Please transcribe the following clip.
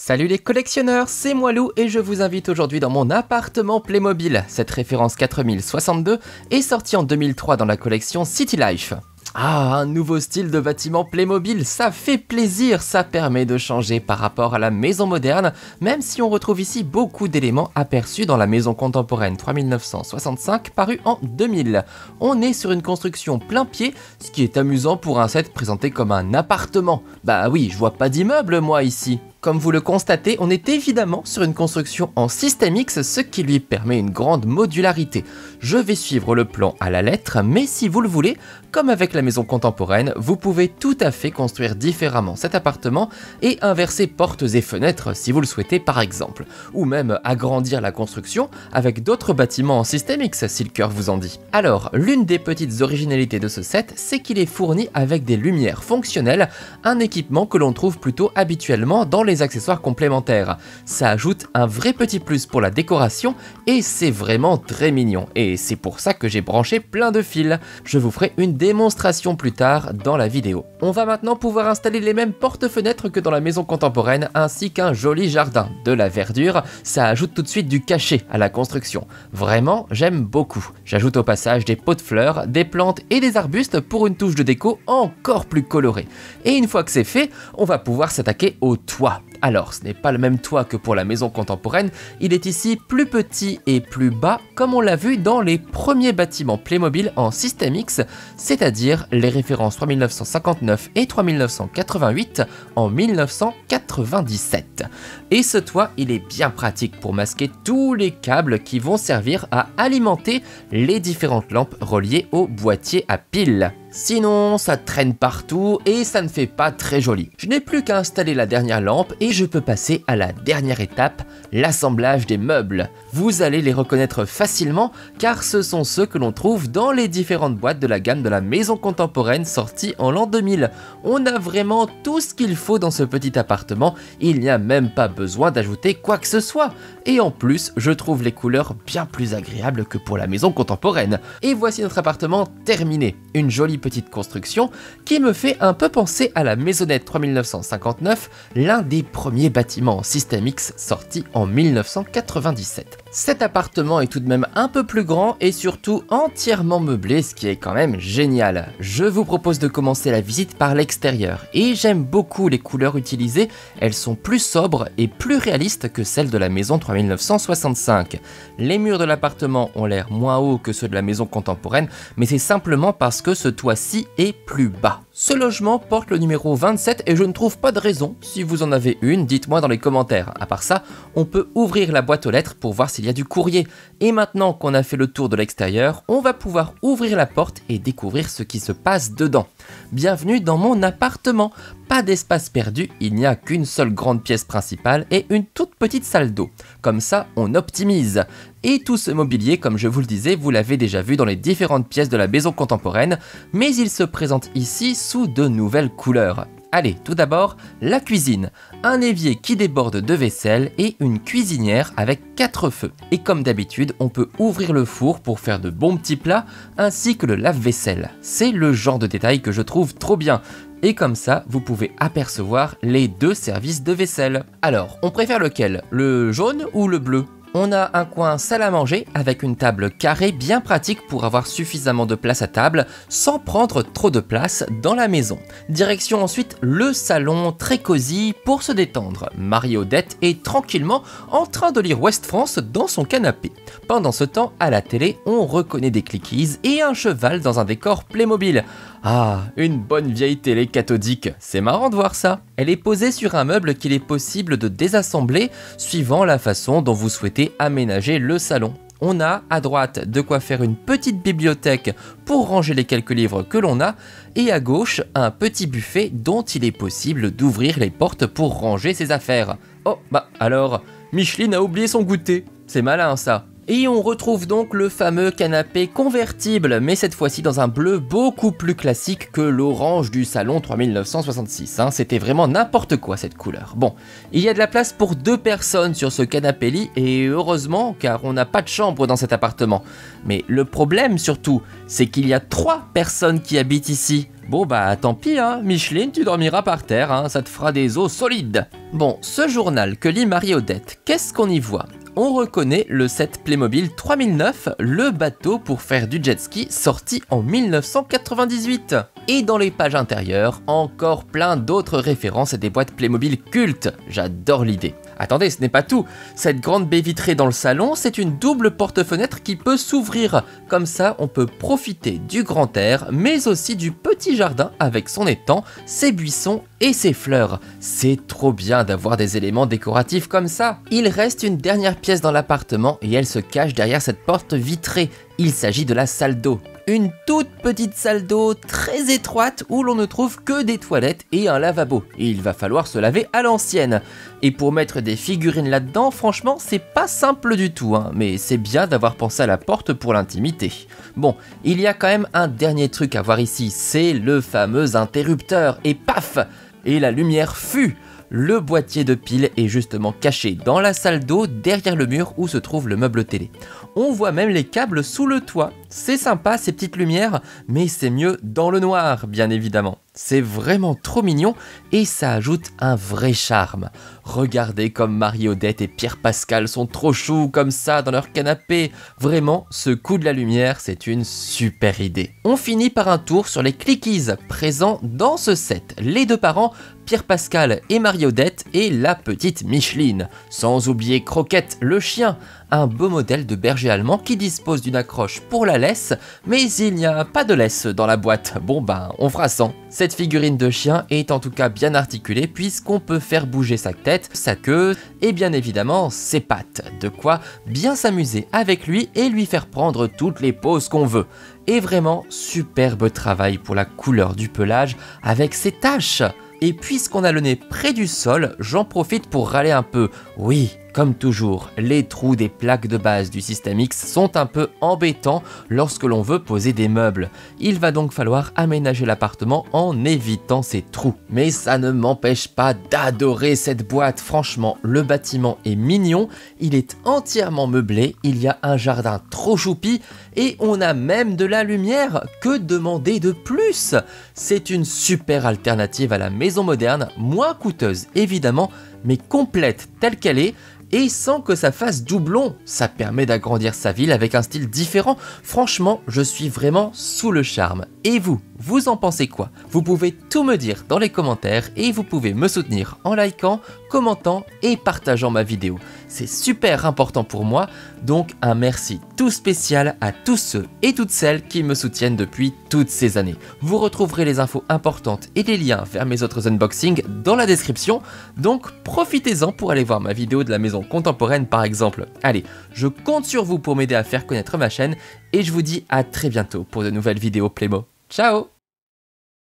Salut les collectionneurs, c'est moi Lou et je vous invite aujourd'hui dans mon appartement Playmobil. Cette référence 4062 est sortie en 2003 dans la collection City Life. Ah, un nouveau style de bâtiment Playmobil, ça fait plaisir, ça permet de changer par rapport à la maison moderne, même si on retrouve ici beaucoup d'éléments aperçus dans la maison contemporaine 3965 parue en 2000. On est sur une construction plein pied, ce qui est amusant pour un set présenté comme un appartement. Bah oui, je vois pas d'immeuble moi ici. Comme vous le constatez, on est évidemment sur une construction en System X, ce qui lui permet une grande modularité. Je vais suivre le plan à la lettre, mais si vous le voulez, comme avec la maison contemporaine, vous pouvez tout à fait construire différemment cet appartement et inverser portes et fenêtres si vous le souhaitez par exemple. Ou même agrandir la construction avec d'autres bâtiments en System X si le cœur vous en dit. Alors, l'une des petites originalités de ce set, c'est qu'il est fourni avec des lumières fonctionnelles, un équipement que l'on trouve plutôt habituellement dans les accessoires complémentaires. Ça ajoute un vrai petit plus pour la décoration et c'est vraiment très mignon. Et c'est pour ça que j'ai branché plein de fils. Je vous ferai une démonstration plus tard dans la vidéo. On va maintenant pouvoir installer les mêmes portes-fenêtres que dans la maison contemporaine ainsi qu'un joli jardin. De la verdure, ça ajoute tout de suite du cachet à la construction. Vraiment, j'aime beaucoup. J'ajoute au passage des pots de fleurs, des plantes et des arbustes pour une touche de déco encore plus colorée. Et une fois que c'est fait, on va pouvoir s'attaquer au toit. Alors, ce n'est pas le même toit que pour la maison contemporaine, il est ici plus petit et plus bas comme on l'a vu dans les premiers bâtiments Playmobil en System X, c'est-à-dire les références 3959 et 3988 en 1997. Et ce toit, il est bien pratique pour masquer tous les câbles qui vont servir à alimenter les différentes lampes reliées au boîtier à piles. Sinon, ça traîne partout et ça ne fait pas très joli. Je n'ai plus qu'à installer la dernière lampe et je peux passer à la dernière étape, l'assemblage des meubles. Vous allez les reconnaître facilement car ce sont ceux que l'on trouve dans les différentes boîtes de la gamme de la maison contemporaine sortie en l'an 2000. On a vraiment tout ce qu'il faut dans ce petit appartement, il n'y a même pas besoin d'ajouter quoi que ce soit. Et en plus, je trouve les couleurs bien plus agréables que pour la maison contemporaine. Et voici notre appartement terminé. Une jolie petite construction qui me fait un peu penser à la maisonnette 3959, l'un des premiers bâtiments en System X sortis en 1997. Cet appartement est tout de même un peu plus grand et surtout entièrement meublé, ce qui est quand même génial. Je vous propose de commencer la visite par l'extérieur et j'aime beaucoup les couleurs utilisées, elles sont plus sobres et plus réalistes que celles de la maison 3965. Les murs de l'appartement ont l'air moins hauts que ceux de la maison contemporaine, mais c'est simplement parce que ce toit-ci est plus bas. Ce logement porte le numéro 27 et je ne trouve pas de raison. Si vous en avez une, dites-moi dans les commentaires. À part ça, on peut ouvrir la boîte aux lettres pour voir s'il y a du courrier. Et maintenant qu'on a fait le tour de l'extérieur, on va pouvoir ouvrir la porte et découvrir ce qui se passe dedans. Bienvenue dans mon appartement. Pas d'espace perdu, il n'y a qu'une seule grande pièce principale et une toute petite salle d'eau. Comme ça, on optimise. Et tout ce mobilier, comme je vous le disais, vous l'avez déjà vu dans les différentes pièces de la maison contemporaine, mais il se présente ici sous de nouvelles couleurs. Allez, tout d'abord, la cuisine. Un évier qui déborde de vaisselle et une cuisinière avec 4 feux. Et comme d'habitude, on peut ouvrir le four pour faire de bons petits plats, ainsi que le lave-vaisselle. C'est le genre de détail que je trouve trop bien. Et comme ça, vous pouvez apercevoir les deux services de vaisselle. Alors, on préfère lequel? Le jaune ou le bleu? On a un coin salle à manger avec une table carrée bien pratique pour avoir suffisamment de place à table sans prendre trop de place dans la maison. Direction ensuite le salon très cosy pour se détendre. Marie-Odette est tranquillement en train de lire Ouest France dans son canapé. Pendant ce temps, à la télé, on reconnaît des clickies et un cheval dans un décor Playmobil. Ah, une bonne vieille télé cathodique, c'est marrant de voir ça. Elle est posée sur un meuble qu'il est possible de désassembler suivant la façon dont vous souhaitez aménager le salon. On a à droite de quoi faire une petite bibliothèque pour ranger les quelques livres que l'on a et à gauche un petit buffet dont il est possible d'ouvrir les portes pour ranger ses affaires. Oh, bah alors, Micheline a oublié son goûter, c'est malin ça. Et on retrouve donc le fameux canapé convertible, mais cette fois-ci dans un bleu beaucoup plus classique que l'orange du salon 3966. C'était vraiment n'importe quoi cette couleur. Bon, il y a de la place pour 2 personnes sur ce canapé-lit, et heureusement, car on n'a pas de chambre dans cet appartement. Mais le problème surtout, c'est qu'il y a 3 personnes qui habitent ici. Bon bah tant pis hein, Micheline, tu dormiras par terre, hein, ça te fera des os solides. Bon, ce journal que lit Marie-Odette, qu'est-ce qu'on y voit? On reconnaît le set Playmobil 3009, le bateau pour faire du jet ski sorti en 1998. Et dans les pages intérieures, encore plein d'autres références à des boîtes Playmobil cultes. J'adore l'idée. Attendez, ce n'est pas tout. Cette grande baie vitrée dans le salon, c'est une double porte-fenêtre qui peut s'ouvrir. Comme ça, on peut profiter du grand air, mais aussi du petit jardin avec son étang, ses buissons et ses fleurs. C'est trop bien d'avoir des éléments décoratifs comme ça. Il reste une dernière pièce dans l'appartement et elle se cache derrière cette porte vitrée. Il s'agit de la salle d'eau. Une toute petite salle d'eau très étroite où l'on ne trouve que des toilettes et un lavabo. Et il va falloir se laver à l'ancienne. Et pour mettre des figurines là-dedans, franchement, c'est pas simple du tout, hein, mais c'est bien d'avoir pensé à la porte pour l'intimité. Bon, il y a quand même un dernier truc à voir ici, c'est le fameux interrupteur. Et paf! Et la lumière fut. Le boîtier de pile est justement caché dans la salle d'eau derrière le mur où se trouve le meuble télé. On voit même les câbles sous le toit. C'est sympa ces petites lumières, mais c'est mieux dans le noir, bien évidemment. C'est vraiment trop mignon et ça ajoute un vrai charme. Regardez comme Marie-Odette et Pierre Pascal sont trop choux comme ça dans leur canapé. Vraiment, ce coup de la lumière, c'est une super idée. On finit par un tour sur les Clickies présents dans ce set. Les deux parents, Pierre Pascal et Marie-Odette et la petite Micheline. Sans oublier Croquette, le chien. Un beau modèle de berger allemand qui dispose d'une accroche pour la laisse, mais il n'y a pas de laisse dans la boîte. Bon ben, on fera sans. Cette figurine de chien est en tout cas bien articulée puisqu'on peut faire bouger sa tête, sa queue et bien évidemment ses pattes. De quoi bien s'amuser avec lui et lui faire prendre toutes les poses qu'on veut. Et vraiment, superbe travail pour la couleur du pelage avec ses taches. Et puisqu'on a le nez près du sol, j'en profite pour râler un peu. Oui, comme toujours, les trous des plaques de base du système X sont un peu embêtants lorsque l'on veut poser des meubles. Il va donc falloir aménager l'appartement en évitant ces trous. Mais ça ne m'empêche pas d'adorer cette boîte. Franchement, le bâtiment est mignon, il est entièrement meublé, il y a un jardin trop choupi et on a même de la lumière. Que demander de plus? C'est une super alternative à la maison moderne, moins coûteuse évidemment, mais complète telle qu'elle est, et sans que ça fasse doublon. Ça permet d'agrandir sa ville avec un style différent. Franchement, je suis vraiment sous le charme. Et vous, vous en pensez quoi? Vous pouvez tout me dire dans les commentaires et vous pouvez me soutenir en likant, commentant et partageant ma vidéo. C'est super important pour moi, donc un merci tout spécial à tous ceux et toutes celles qui me soutiennent depuis toutes ces années. Vous retrouverez les infos importantes et les liens vers mes autres unboxings dans la description, donc profitez-en pour aller voir ma vidéo de la maison contemporaine par exemple. Allez, je compte sur vous pour m'aider à faire connaître ma chaîne et je vous dis à très bientôt pour de nouvelles vidéos Playmo. Ciao!